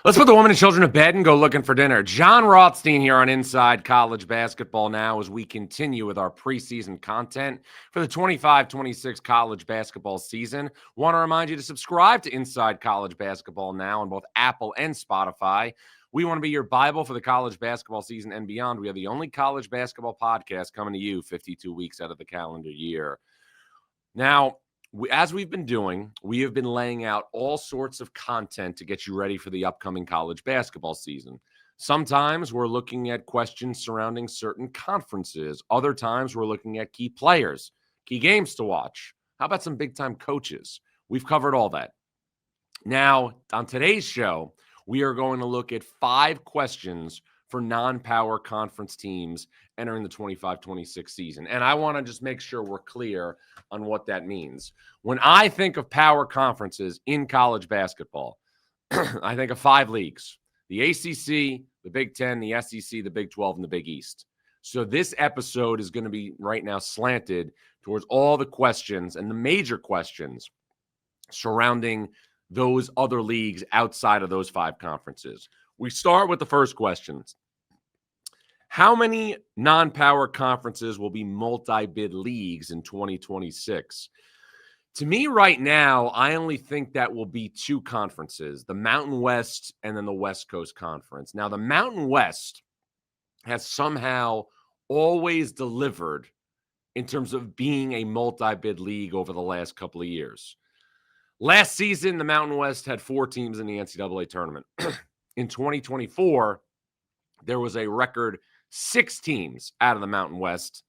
Let's put the women and children to bed and go looking for dinner. John Rothstein here on Inside College Basketball Now as we continue with our preseason content for the 25-26 college basketball season. Want to remind you to subscribe to Inside College Basketball Now on both Apple and Spotify. We want to be your Bible for the college basketball season and beyond. We are the only college basketball podcast coming to you 52 weeks out of the calendar year. Now, as we've been doing, we have been laying out all sorts of content to get you ready for the upcoming college basketball season. Sometimes we're looking at questions surrounding certain conferences. Other times we're looking at key players, key games to watch. How about some big-time coaches? We've covered all that. Now, on today's show, we are going to look at 5 questions for non-power conference teams entering the 25-26 season. And I want to just make sure we're clear on what that means. When I think of power conferences in college basketball, I think of 5 leagues: the ACC, the Big Ten, the SEC, the Big 12, and the Big East. So this episode is going to be right now slanted towards all the questions and the major questions surrounding those other leagues outside of those 5 conferences. We start with the first questions. How many non-power conferences will be multi-bid leagues in 2026? To me right now, I only think that will be 2 conferences, the Mountain West and then the West Coast Conference. Now, the Mountain West has somehow always delivered in terms of being a multi-bid league over the last couple of years. Last season, the Mountain West had 4 teams in the NCAA tournament. In 2024, there was a record 6 teams out of the Mountain West.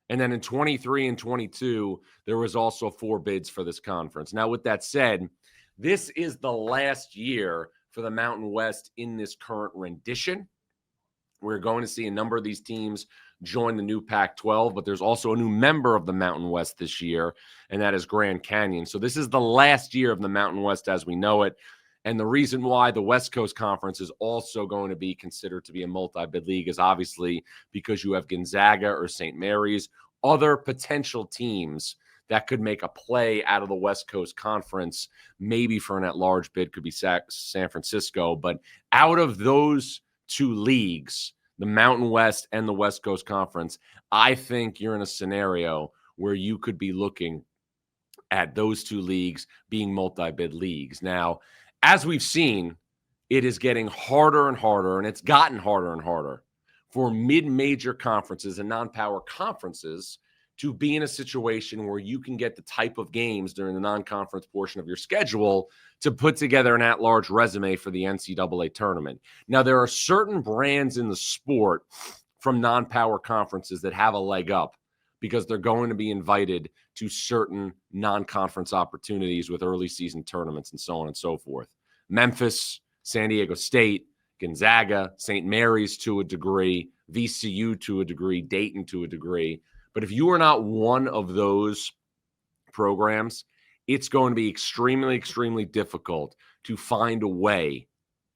And then in 23 and 22, there was also 4 bids for this conference. Now, with that said, this is the last year for the Mountain West in this current rendition. We're going to see a number of these teams join the new Pac-12, but there's also a new member of the Mountain West this year, and that is Grand Canyon. So this is the last year of the Mountain West as we know it. And the reason why the West Coast Conference is also going to be considered to be a multi-bid league is obviously because you have Gonzaga or St. Mary's, other potential teams that could make a play out of the West Coast Conference, maybe for an at-large bid could be San Francisco. But out of those 2 leagues, the Mountain West and the West Coast Conference, I think you're in a scenario where you could be looking at those 2 leagues being multi-bid leagues. Now, as we've seen, it is getting harder and harder, and it's gotten harder and harder for mid-major conferences and non-power conferences to be in a situation where you can get the type of games during the non-conference portion of your schedule to put together an at-large resume for the NCAA tournament. Now, there are certain brands in the sport from non-power conferences that have a leg up because they're going to be invited to certain non-conference opportunities with early season tournaments and so on and so forth. Memphis, San Diego State, Gonzaga, St. Mary's to a degree, VCU to a degree, Dayton to a degree. But if you are not one of those programs, it's going to be extremely, extremely difficult to find a way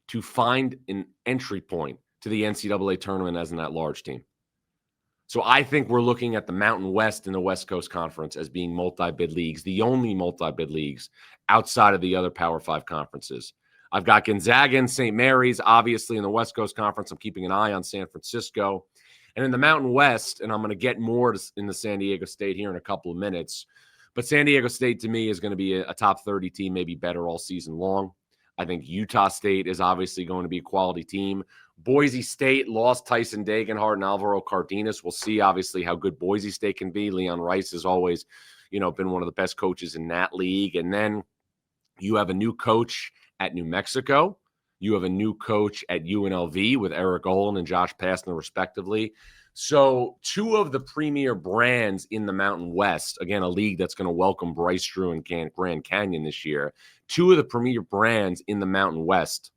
to find an entry point to the NCAA tournament as an at-large team. So I think we're looking at the Mountain West and the West Coast Conference as being multi-bid leagues, the only multi-bid leagues outside of the other Power 5 conferences. I've got Gonzaga and St. Mary's, obviously, in the West Coast Conference. I'm keeping an eye on San Francisco. And in the Mountain West, and I'm going to get more in the San Diego State here in a couple of minutes, but San Diego State, to me, is going to be a top 30 team, maybe better all season long. I think Utah State is obviously going to be a quality team. Boise State lost Tyson Dagenhart and Alvaro Cardenas. We'll see, obviously, how good Boise State can be. Leon Rice has always, been one of the best coaches in that league. And then you have a new coach at New Mexico. You have a new coach at UNLV with Eric Olin and Josh Pastner, respectively. So 2 of the premier brands in the Mountain West, again, a league that's going to welcome Bryce Drew and Grand Canyon this year, 2 of the premier brands in the Mountain West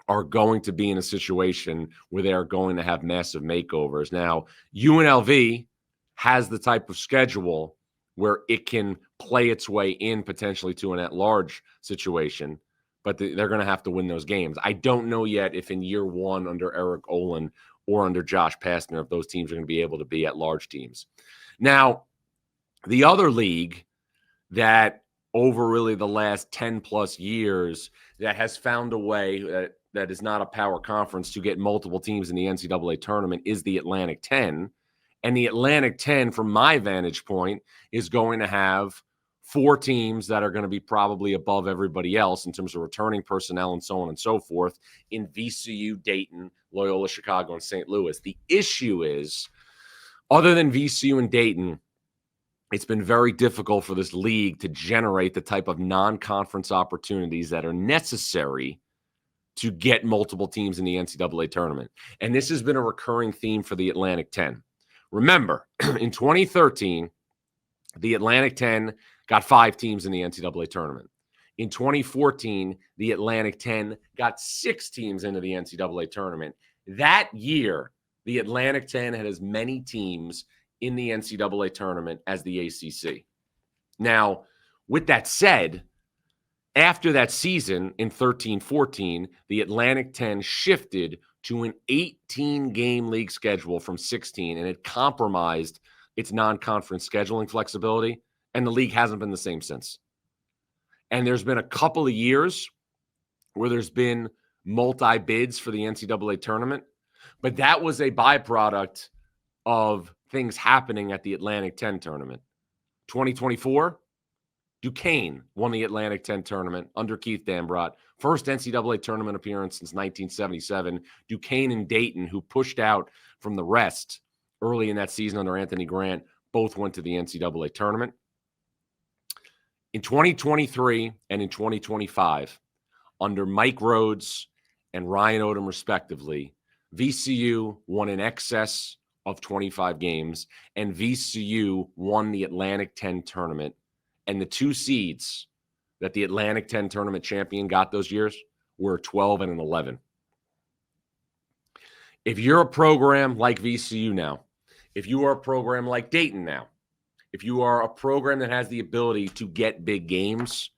are going to be in a situation where they are going to have massive makeovers. Now, UNLV has the type of schedule where it can play its way in potentially to an at-large situation, but they're going to have to win those games. I don't know yet if in year 1 under Eric Olin or under Josh Pastner, if those teams are going to be able to be at-large teams. Now, the other league that over really the last 10 plus years that has found a way that is not a power conference to get multiple teams in the NCAA tournament is the Atlantic 10. And the Atlantic 10, from my vantage point, is going to have 4 teams that are going to be probably above everybody else in terms of returning personnel and so on and so forth in VCU, Dayton, Loyola Chicago, and St. Louis. The issue is, other than VCU and Dayton, it's been very difficult for this league to generate the type of non-conference opportunities that are necessary to get multiple teams in the NCAA tournament. And this has been a recurring theme for the Atlantic 10. Remember, in 2013, the Atlantic 10 got 5 teams in the NCAA tournament. In 2014, the Atlantic 10 got 6 teams into the NCAA tournament. That year, the Atlantic 10 had as many teams in the NCAA tournament as the ACC. Now, with that said, after that season in 13-14, the Atlantic 10 shifted to an 18-game league schedule from 16, and it compromised its non-conference scheduling flexibility, and the league hasn't been the same since. And there's been a couple of years where there's been multi-bids for the NCAA tournament, but that was a byproduct of things happening at the Atlantic 10 tournament. 2024, Duquesne won the Atlantic 10 tournament under Keith Dambrot. First NCAA tournament appearance since 1977. Duquesne and Dayton, who pushed out from the rest early in that season under Anthony Grant, both went to the NCAA tournament. In 2023 and in 2025, under Mike Rhodes and Ryan Odom respectively, VCU won in excess of 25 games, and VCU won the Atlantic 10 tournament. And the 2 seeds that the Atlantic 10 tournament champion got those years were 12 and an 11. If you're a program like VCU now, if you are a program like Dayton now, if you are a program that has the ability to get big games,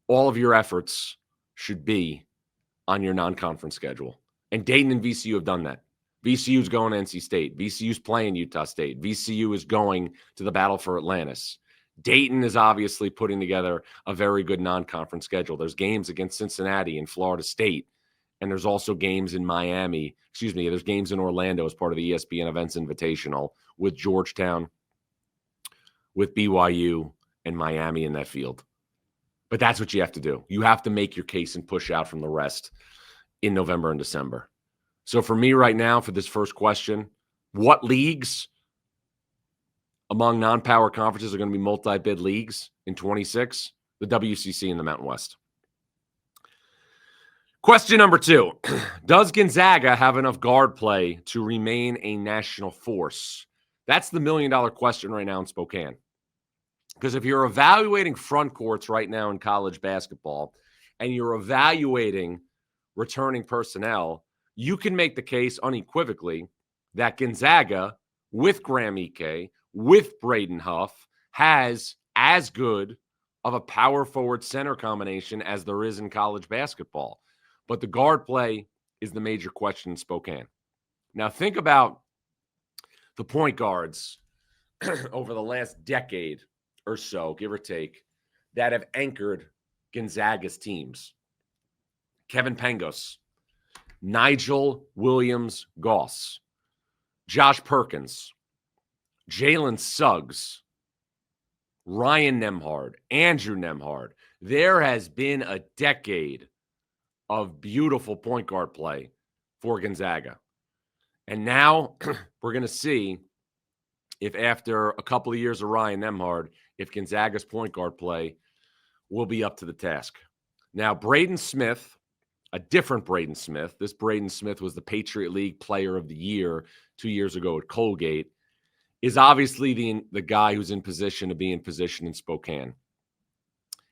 all of your efforts should be on your non-conference schedule. And Dayton and VCU have done that. VCU is going to NC State. VCU is playing Utah State. VCU is going to the Battle for Atlantis. Dayton is obviously putting together a very good non-conference schedule. There's games against Cincinnati and Florida State, and there's also games in there's games in Orlando as part of the ESPN Events Invitational with Georgetown, with BYU, and Miami in that field. But that's what you have to do. You have to make your case and push out from the rest in November and December. So for me right now, for this first question, what leagues among non-power conferences are going to be multi-bid leagues in 26? The WCC and the Mountain West. Question number 2. Does Gonzaga have enough guard play to remain a national force? That's the million-dollar question right now in Spokane. Because if you're evaluating front courts right now in college basketball and you're evaluating returning personnel, you can make the case unequivocally that Gonzaga, with Graham Ike, with Braden Huff, has as good of a power forward center combination as there is in college basketball. But the guard play is the major question in Spokane. Now think about the point guards over the last decade or so, give or take, that have anchored Gonzaga's teams. Kevin Pangos, Nigel Williams-Goss, Josh Perkins, Jalen Suggs, Ryan Nembhard, Andrew Nembhard. There has been a decade of beautiful point guard play for Gonzaga. And now we're going to see if after a couple of years of Ryan Nembhard, if Gonzaga's point guard play will be up to the task. Now, Braden Smith, a different Braden Smith. This Braden Smith was the Patriot League Player of the Year 2 years ago at Colgate, is obviously the guy who's in position to be in position in Spokane.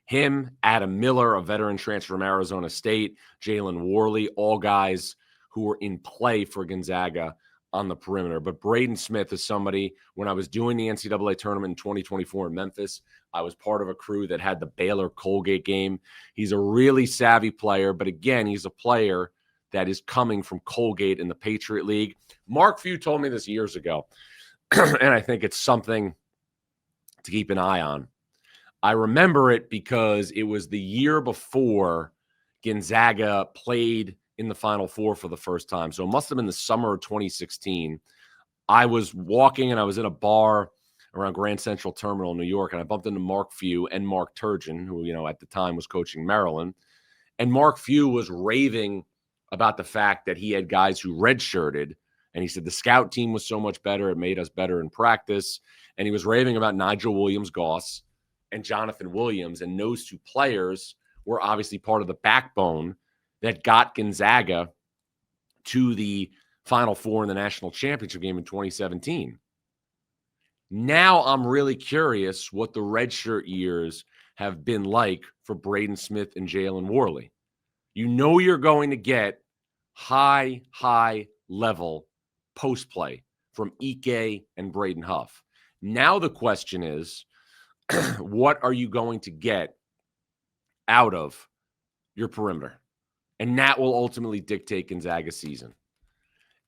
Him, Adam Miller, a veteran transfer from Arizona State, Jalen Worley, all guys who were in play for Gonzaga on the perimeter. But Braden Smith is somebody, when I was doing the NCAA tournament in 2024 in Memphis, I was part of a crew that had the Baylor-Colgate game. He's a really savvy player, but again, he's a player that is coming from Colgate in the Patriot League. Mark Few told me this years ago, and I think it's something to keep an eye on. I remember it because it was the year before Gonzaga played in the Final Four for the first time. So it must have been the summer of 2016. I was walking and I was in a bar around Grand Central Terminal in New York, and I bumped into Mark Few and Mark Turgeon, who, at the time was coaching Maryland. And Mark Few was raving about the fact that he had guys who redshirted. And he said the scout team was so much better. It made us better in practice. And he was raving about Nigel Williams-Goss and Jonathan Williams. And those two players were obviously part of the backbone that got Gonzaga to the Final Four in the national championship game in 2017. Now I'm really curious what the redshirt years have been like for Braden Smith and Jalen Worley. You're going to get high level post play from Ike and Braden Huff. Now the question is, what are you going to get out of your perimeter? And that will ultimately dictate Gonzaga's season.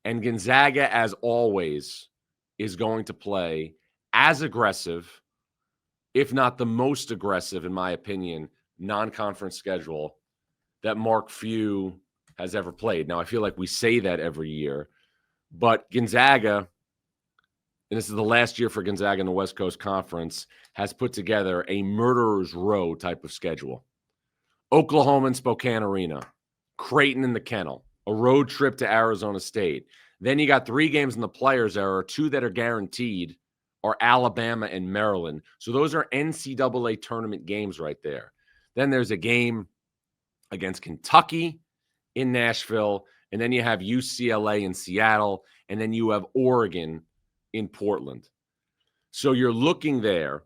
And Gonzaga, as always, is going to play as aggressive, if not the most aggressive, in my opinion, non-conference schedule that Mark Few has ever played. Now, I feel like we say that every year, but Gonzaga, and this is the last year for Gonzaga in the West Coast Conference, has put together a murderer's row type of schedule. Oklahoma and Spokane Arena, Creighton and the Kennel, a road trip to Arizona State. Then you got 3 games in the Players Era, 2 that are guaranteed are Alabama and Maryland. So those are NCAA tournament games right there. Then there's a game against Kentucky in Nashville, and then you have UCLA in Seattle, and then you have Oregon in Portland. So you're looking there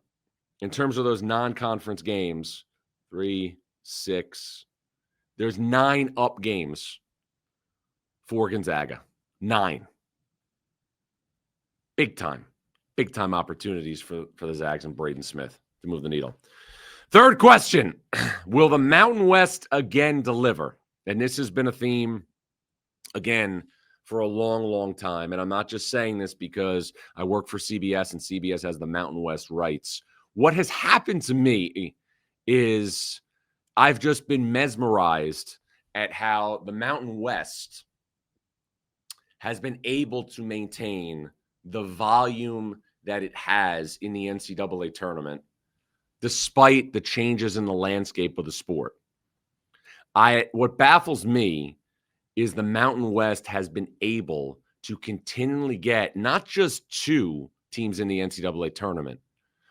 in terms of those non-conference games, 3, 6, there's 9 up games for Gonzaga. 9. Big time opportunities for the Zags and Braden Smith to move the needle. Third question, will the Mountain West again deliver? And this has been a theme, again, for a long time. And I'm not just saying this because I work for CBS and CBS has the Mountain West rights. What has happened to me is I've just been mesmerized at how the Mountain West has been able to maintain the volume that it has in the NCAA tournament, despite the changes in the landscape of the sport. What baffles me is the Mountain West has been able to continually get not just 2 teams in the NCAA tournament,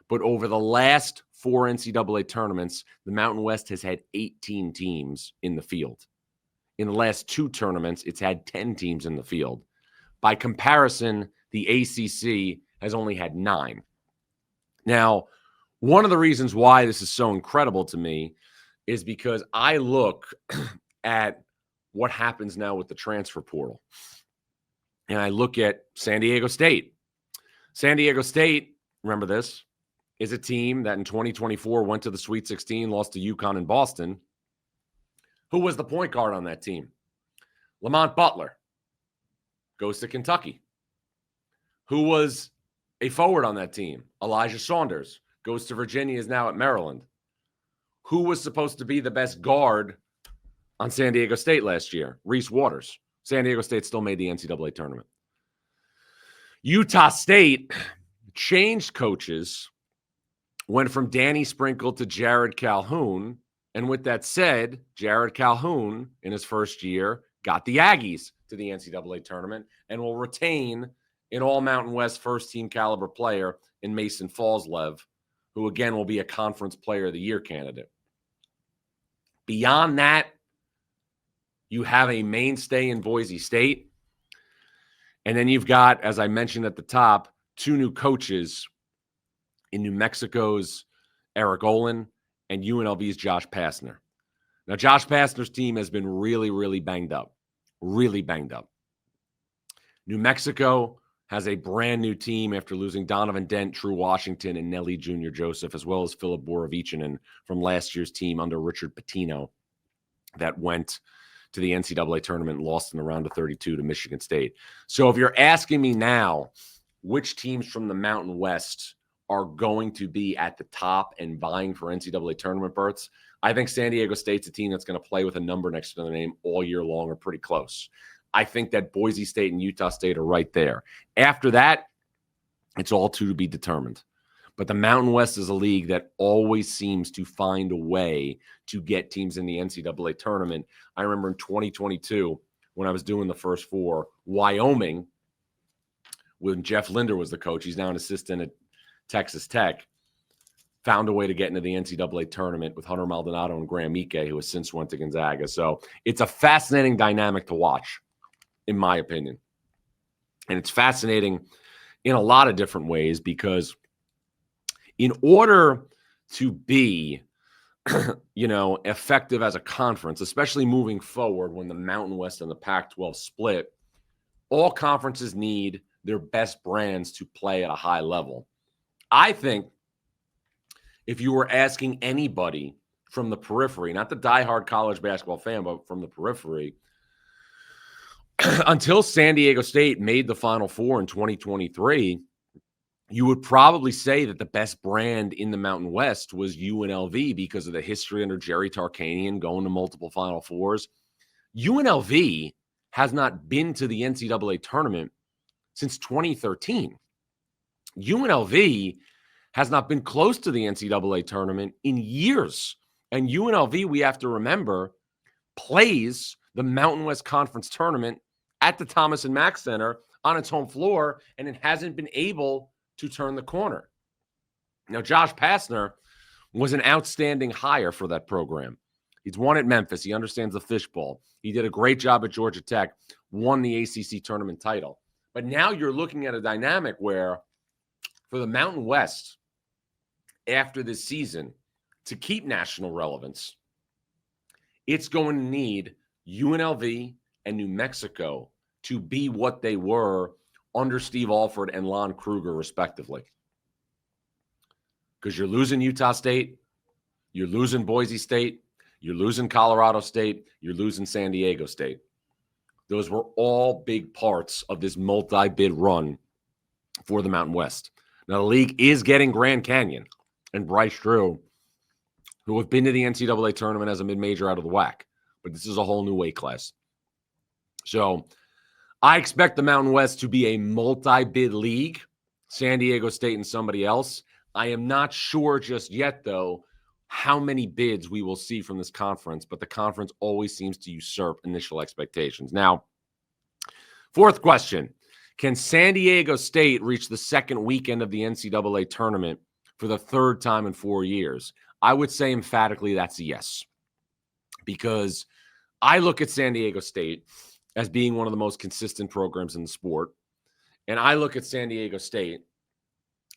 but over the last 4 NCAA tournaments, the Mountain West has had 18 teams in the field. In the last 2 tournaments, it's had 10 teams in the field. By comparison, the ACC has only had 9. Now, one of the reasons why this is so incredible to me is because I look at what happens now with the transfer portal. And I look at San Diego State. San Diego State, remember this, is a team that in 2024 went to the Sweet 16, lost to UConn and Boston. Who was the point guard on that team? Lamont Butler goes to Kentucky. Who was a forward on that team? Elijah Saunders goes to Virginia, is now at Maryland. Who was supposed to be the best guard on San Diego State last year? Reese Waters. San Diego State still made the NCAA tournament. Utah State changed coaches, went from Danny Sprinkle to Jared Calhoun. And with that said, Jared Calhoun, in his first year, got the Aggies to the NCAA tournament and will retain an all-Mountain West first-team caliber player in Mason Fallslev, who, again, will be a Conference Player of the Year candidate. Beyond that, you have a mainstay in Boise State. And then you've got, as I mentioned at the top, 2 new coaches in New Mexico's Eric Olin and UNLV's Josh Pastner. Now, Josh Pastner's team has been really banged up. Really banged up. New Mexico has a brand new team after losing Donovan Dent, True Washington, and Nelly Jr. Joseph, as well as Philip Borovichinen from last year's team under Richard Pitino that went to the NCAA tournament and lost in the round of 32 to Michigan State. So if you're asking me now, which teams from the Mountain West are going to be at the top and vying for NCAA tournament berths, I think San Diego State's a team that's going to play with a number next to their name all year long or pretty close. I think that Boise State and Utah State are right there. After that, it's all to be determined. But the Mountain West is a league that always seems to find a way to get teams in the NCAA tournament. I remember in 2022, when I was doing the first four, Wyoming, when Jeff Linder was the coach, he's now an assistant at Texas Tech, found a way to get into the NCAA tournament with Hunter Maldonado and Graham Ike, who has since went to Gonzaga. So it's a fascinating dynamic to watch, in my opinion. And it's fascinating in a lot of different ways because in order to be, effective as a conference, especially moving forward when the Mountain West and the Pac-12 split, all conferences need their best brands to play at a high level. I think if you were asking anybody from the periphery, not the diehard college basketball fan, but from the periphery, until San Diego State made the Final Four in 2023, you would probably say that the best brand in the Mountain West was UNLV because of the history under Jerry Tarkanian going to multiple Final Fours. UNLV has not been to the NCAA tournament since 2013. UNLV has not been close to the NCAA tournament in years. And UNLV, we have to remember, plays the Mountain West Conference tournament at the Thomas and Mack Center on its home floor, and it hasn't been able to turn the corner. Now, Josh Pastner was an outstanding hire for that program. He's won at Memphis. He understands the fishbowl. He did a great job at Georgia Tech, won the ACC tournament title. But now you're looking at a dynamic where for the Mountain West, after this season, to keep national relevance, it's going to need UNLV and New Mexico to be what they were under Steve Alford and Lon Kruger, respectively. Because you're losing Utah State, you're losing Boise State, you're losing Colorado State, you're losing San Diego State. Those were all big parts of this multi-bid run for the Mountain West. Now, the league is getting Grand Canyon and Bryce Drew, who have been to the NCAA tournament as a mid-major out of the WAC. But this is a whole new weight class. So I expect the Mountain West to be a multi-bid league, San Diego State and somebody else. I am not sure just yet, though, how many bids we will see from this conference, but the conference always seems to usurp initial expectations. Now, fourth question, can San Diego State reach the second weekend of the NCAA tournament for the third time in 4 years? I would say emphatically that's a yes, because I look at San Diego State as being one of the most consistent programs in the sport, and I look at San Diego State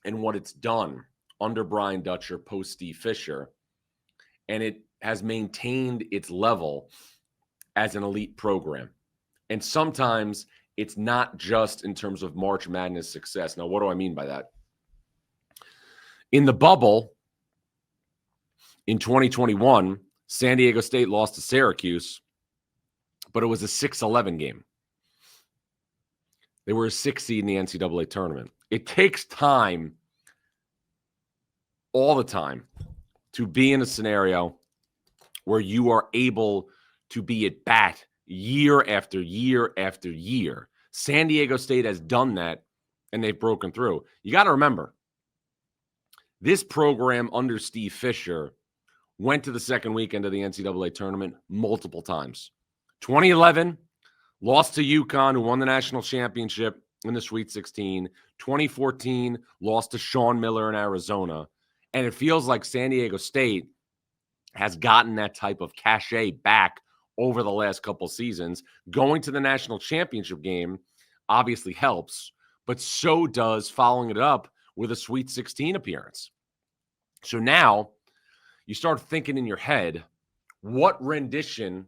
and what it's done under Brian Dutcher, post Steve Fisher, and it has maintained its level as an elite program. And sometimes it's not just in terms of March Madness success. Now, what do I mean by that? In the bubble in 2021, San Diego State lost to Syracuse, but it was a 6-11 game. They were a 6 seed in the NCAA tournament. It takes time, all the time, to be in a scenario where you are able to be at bat year after year after year. San Diego State has done that, and they've broken through. You got to remember, this program under Steve Fisher went to the second weekend of the NCAA tournament multiple times. 2011, lost to UConn, who won the national championship in the Sweet 16. 2014, lost to Sean Miller in Arizona. And it feels like San Diego State has gotten that type of cachet back over the last couple seasons. Going to the national championship game obviously helps, but so does following it up with a Sweet 16 appearance. So now you start thinking in your head, what rendition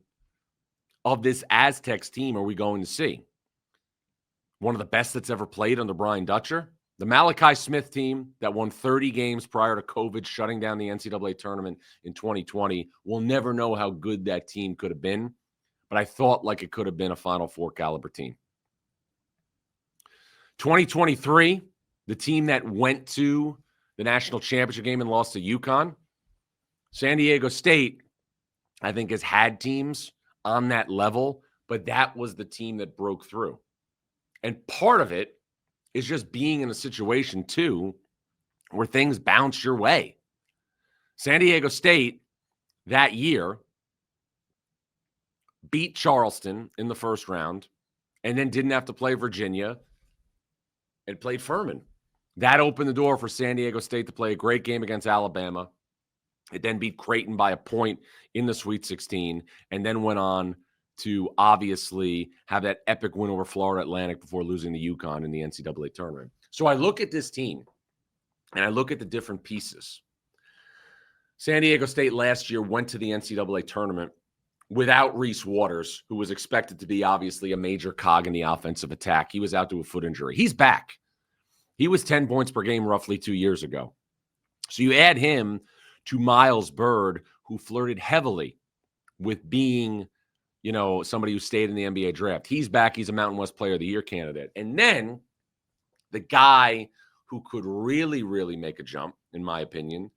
of this Aztecs team are we going to see? One of the best that's ever played under Brian Dutcher? The Malachi Smith team that won 30 games prior to COVID shutting down the NCAA tournament in 2020. We'll never know how good that team could have been, but I thought like it could have been a Final Four caliber team. 2023, the team that went to the national championship game and lost to UConn. San Diego State, I think, has had teams on that level, but that was the team that broke through. And part of it is just being in a situation, too, where things bounce your way. San Diego State that year beat Charleston in the first round and then didn't have to play Virginia and played Furman. That opened the door for San Diego State to play a great game against Alabama. It then beat Creighton by a point in the Sweet 16 and then went on to obviously have that epic win over Florida Atlantic before losing to UConn in the NCAA tournament. So I look at this team and I look at the different pieces. San Diego State last year went to the NCAA tournament without Reese Waters, who was expected to be obviously a major cog in the offensive attack. He was out to a foot injury. He's back. He was 10 points per game roughly 2 years ago. So you add him to Miles Byrd, who flirted heavily with being, somebody who stayed in the NBA draft. He's back. He's a Mountain West Player of the Year candidate. And then the guy who could really, really make a jump, in my opinion,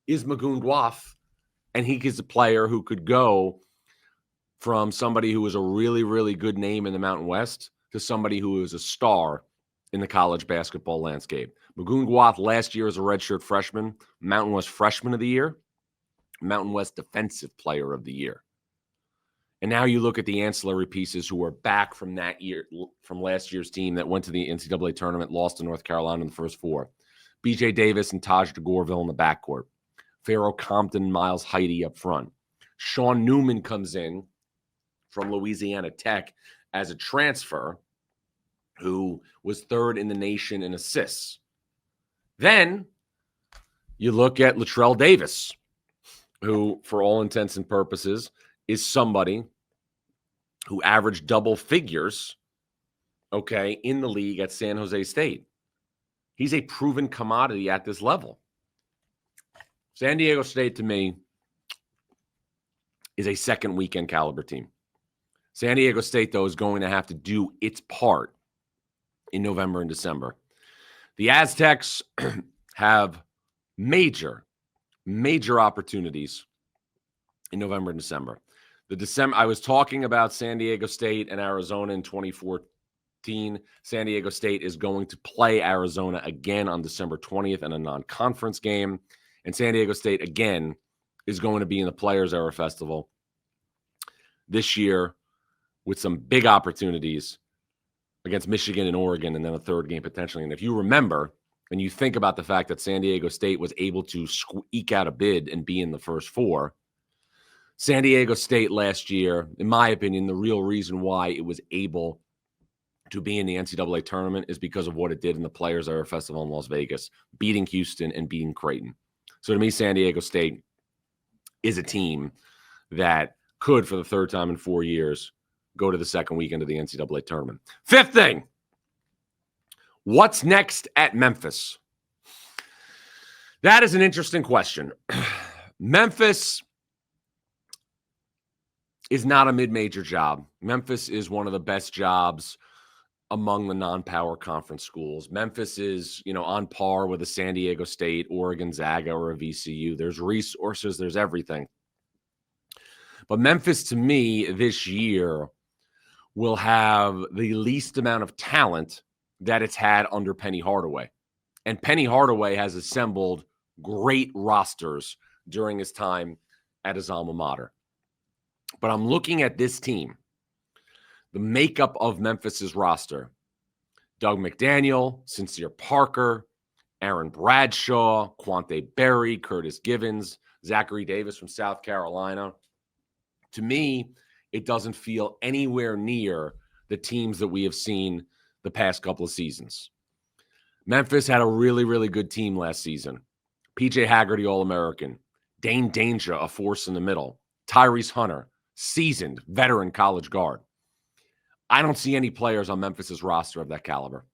is Magoon Guaf. And he is a player who could go from somebody who was a really, really good name in the Mountain West to somebody who is a star in the college basketball landscape. Magoon Guaf last year as a redshirt freshman, Mountain West Freshman of the Year, Mountain West Defensive Player of the Year. And now you look at the ancillary pieces who are back from that year, from last year's team that went to the NCAA tournament, lost to North Carolina in the first four. B.J. Davis and Taj DeGorville in the backcourt. Pharaoh Compton, Miles Heide up front. Sean Newman comes in from Louisiana Tech as a transfer who was third in the nation in assists. Then you look at Latrell Davis, who, for all intents and purposes, is somebody who averaged double figures, in the league at San Jose State. He's a proven commodity at this level. San Diego State, to me, is a second weekend caliber team. San Diego State, though, is going to have to do its part in November and December. The Aztecs have major opportunities in November and December. I was talking about San Diego State and Arizona in 2014. San Diego State is going to play Arizona again on December 20th in a non-conference game. And San Diego State, again, is going to be in the Players Era Festival this year with some big opportunities against Michigan and Oregon, and then a third game potentially. And if you remember, and you think about the fact that San Diego State was able to eke out a bid and be in the first four, San Diego State last year, in my opinion, the real reason why it was able to be in the NCAA tournament is because of what it did in the Players Era Festival in Las Vegas, beating Houston and beating Creighton. So to me, San Diego State is a team that could, for the third time in 4 years, go to the second weekend of the NCAA tournament. Fifth thing, what's next at Memphis? That is an interesting question. Memphis is not a mid-major job. Memphis is one of the best jobs among the non-power conference schools. Memphis is, on par with a San Diego State or a Gonzaga or a VCU. There's resources, there's everything. But Memphis, to me, this year will have the least amount of talent that it's had under Penny Hardaway. And Penny Hardaway has assembled great rosters during his time at his alma mater. But I'm looking at this team, the makeup of Memphis's roster. Doug McDaniel, Sincere Parker, Aaron Bradshaw, Quante Berry, Curtis Givens, Zachary Davis from South Carolina. To me, it doesn't feel anywhere near the teams that we have seen the past couple of seasons. Memphis had a really, really good team last season. PJ Haggerty, All-American. Dane Danger, a force in the middle. Tyrese Hunter, seasoned veteran college guard. I don't see any players on Memphis's roster of that caliber.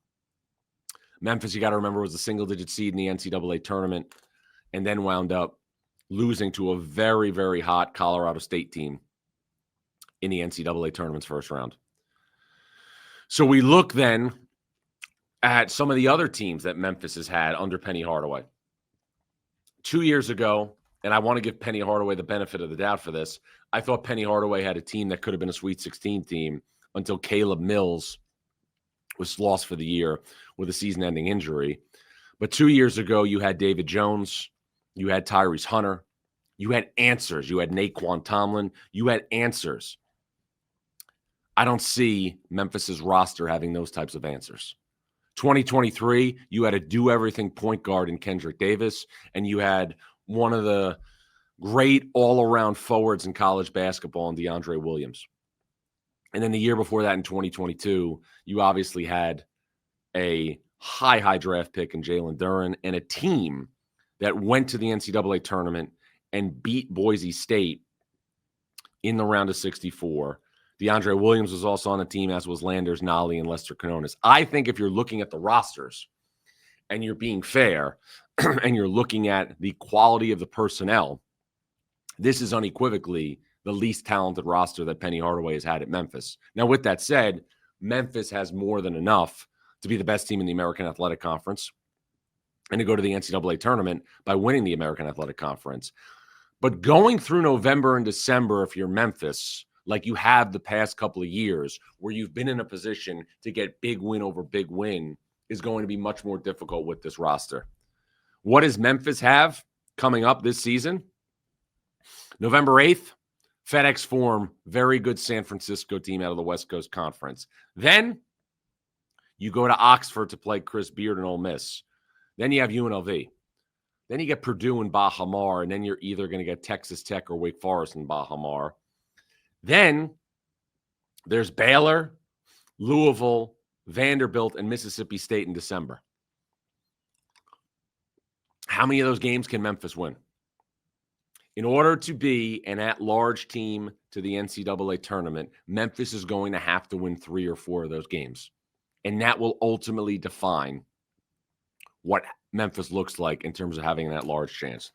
Memphis, you got to remember, was a single-digit seed in the NCAA tournament and then wound up losing to a very, very hot Colorado State team in the NCAA tournament's first round. So we look then at some of the other teams that Memphis has had under Penny Hardaway. 2 years ago, and I want to give Penny Hardaway the benefit of the doubt for this, I thought Penny Hardaway had a team that could have been a Sweet 16 team until Caleb Mills was lost for the year with a season-ending injury. But 2 years ago, you had David Jones, you had Tyrese Hunter, you had answers, you had Naquan Tomlin, you had answers. I don't see Memphis's roster having those types of answers. 2023, you had a do-everything point guard in Kendrick Davis, and you had one of the great all-around forwards in college basketball in DeAndre Williams. And then the year before that in 2022, you obviously had a high draft pick in Jalen Duren and a team that went to the NCAA tournament and beat Boise State in the round of 64. DeAndre Williams was also on the team, as was Landers, Nolly, and Lester Canonis. I think if you're looking at the rosters and you're being fair and you're looking at the quality of the personnel, this is unequivocally the least talented roster that Penny Hardaway has had at Memphis. Now, with that said, Memphis has more than enough to be the best team in the American Athletic Conference and to go to the NCAA tournament by winning the American Athletic Conference. But going through November and December, if you're Memphis, like you have the past couple of years, where you've been in a position to get big win over big win, is going to be much more difficult with this roster. What does Memphis have coming up this season? November 8th, FedEx Forum, very good San Francisco team out of the West Coast Conference. Then you go to Oxford to play Chris Beard and Ole Miss. Then you have UNLV. Then you get Purdue and Baha Mar, and then you're either going to get Texas Tech or Wake Forest and Baha Mar. Then there's Baylor, Louisville, Vanderbilt, and Mississippi State in December. How many of those games can Memphis win? In order to be an at-large team to the NCAA tournament, Memphis is going to have to win 3 or 4 of those games. And that will ultimately define what Memphis looks like in terms of having an at-large chance.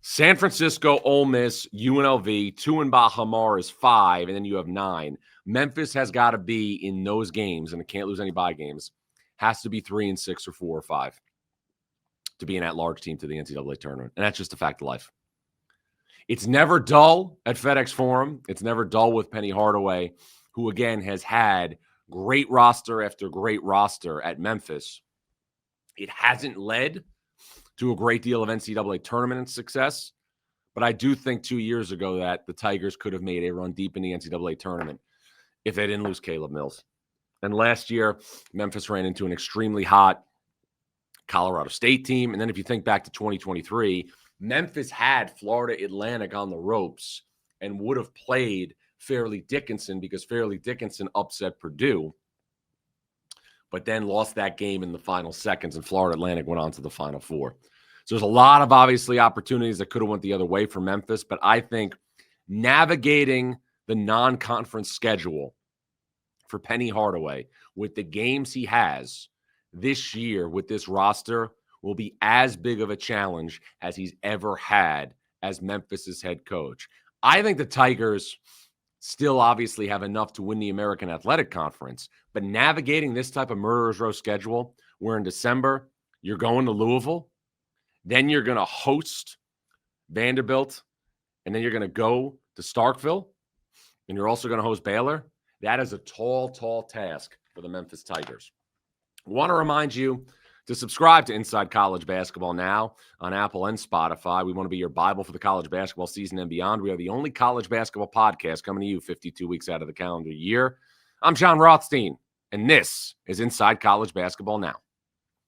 San Francisco, Ole Miss, UNLV, 2 in Baha Mar is 5, and then you have 9. Memphis has got to be in those games, and it can't lose any bye games, has to be 3 and 6 or 4 or 5 to be an at-large team to the NCAA tournament. And that's just a fact of life. It's never dull at FedEx Forum. It's never dull with Penny Hardaway, who, again, has had great roster after great roster at Memphis. It hasn't led to a great deal of NCAA tournament success, but I do think 2 years ago that the Tigers could have made a run deep in the NCAA tournament if they didn't lose Caleb Mills. And last year, Memphis ran into an extremely hot Colorado State team. And then if you think back to 2023, Memphis had Florida Atlantic on the ropes and would have played Fairleigh Dickinson because Fairleigh Dickinson upset Purdue, but then lost that game in the final seconds, and Florida Atlantic went on to the Final Four. So there's a lot of obviously opportunities that could have went the other way for Memphis, but I think navigating the non-conference schedule for Penny Hardaway with the games he has this year with this roster will be as big of a challenge as he's ever had as Memphis's head coach. I think the Tigers still obviously have enough to win the American Athletic Conference, but navigating this type of murderer's row schedule, where in December you're going to Louisville, then you're going to host Vanderbilt, and then you're going to go to Starkville, and you're also going to host Baylor. That is a tall task for the Memphis Tigers. I want to remind you to subscribe to Inside College Basketball now on Apple and Spotify. We want to be your Bible for the college basketball season and beyond. We are the only college basketball podcast coming to you 52 weeks out of the calendar year. I'm John Rothstein, and this is Inside College Basketball Now.